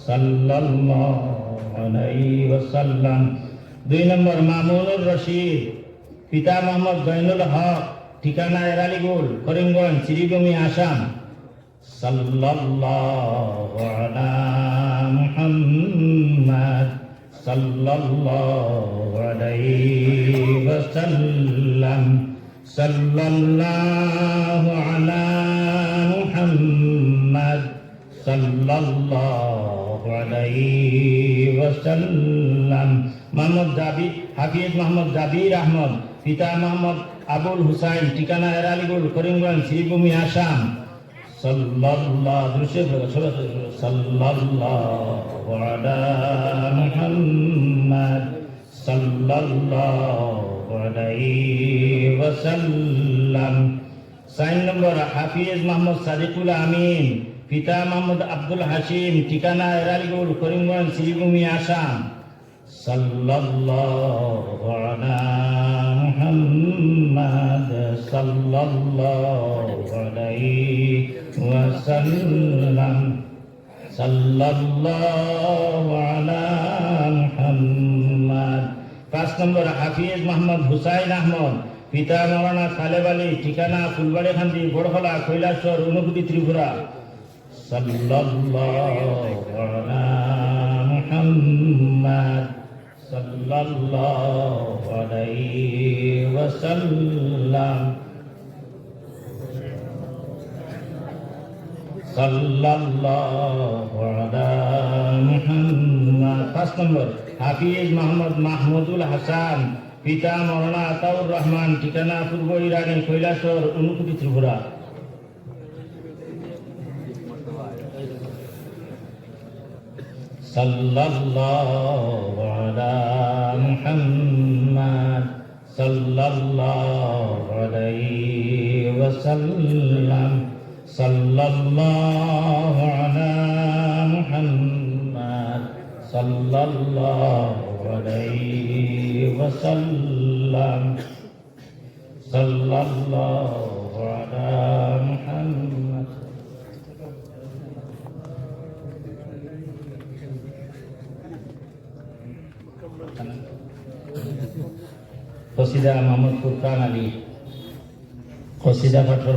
সাল্লাল্লাহু আলাইহি ওয়াসাল্লাম। 2 নম্বর মামুনুর রশিদ, পিতা মোহাম্মদ জয়নুল হক, ঠিকানা এরালিগুল, করিমগঞ্জ, শ্রীভূমি, আসাম। সাল্লাল্লাহু আলা মুহাম্মাদ সাল্লাল্লাহু আলাইহি ওয়াসাল্লাম। সাল্লাল্লাহু আলা মুহাম্মাদ সাল্লাল্লাহু আলাইহি ওয়াসাল্লাম। মোহাম্মদ জাবির, হাফিজ মোহাম্মদ জাবির আহমদ, পিতা মোহাম্মদ আবুল হুসাইন, ঠিকানা এরালিগুল, করিমগঞ্জ, শ্রীভূমি, আসাম। সাল্লাল্লাহু আলা মুহাম্মাদ সাল্লাল্লাহু আলাইহি ওয়াসাল্লাম। 4 নম্বর হাফিজ মোহাম্মদ সাদিকুল আমিন, পিতা মোহাম্মদ আব্দুল হাশিম, ঠিকানা এরালিগুল, করিমগঞ্জ, শ্রীভূমি, আসাম। সাল্লাল্লাহু আলা মুহাম্মাদ সাল্লাল্লাহু আলাইহি ওয়াসাল্লাম। সাল্লাল্লাহু আলা মুহাম্মাদ। 5 নম্বর হাফিজ মোহাম্মদ হুসাইন আহমদ, পিতা মাওলানা খালেব আলী, ঠিকানা ফুলবাড়িখান্দি, বড়খলা, কৈলাসহর, ঊনকোটি, ত্রিপুরা। সাল্লাল্লাহু আলা মুহাম্মাদ সাল্লাল্লাহু আলাইহি ওয়াসাল্লাম। সাল্লাল্লাহু আলা মুহাম্মাদ। 5 নম্বর হাফিজ মোহাম্মদ মাহমুদুল হাসান, পিতা মাওলানা আতাউর রহমান, ঠিকানা পূর্ব ইরানি, কৈলাসহর, ঊনকোটি, ত্রিপুরা। সাল্লাল্লাহু আলা মুহাম্মাদ সাল্লাল্লাহু আলাইহি ওয়াসাল্লাম। সাল্লাল্লাহু আলা মুহাম্মাদ সাল্লাল্লাহু আলাইহি ওয়াসাল্লাম। সাল্লাল্লাহু আলা মুহাম্মাদ। কসিদা মোহাম্মদ ফুরকান আলী, কসিদা পাঠর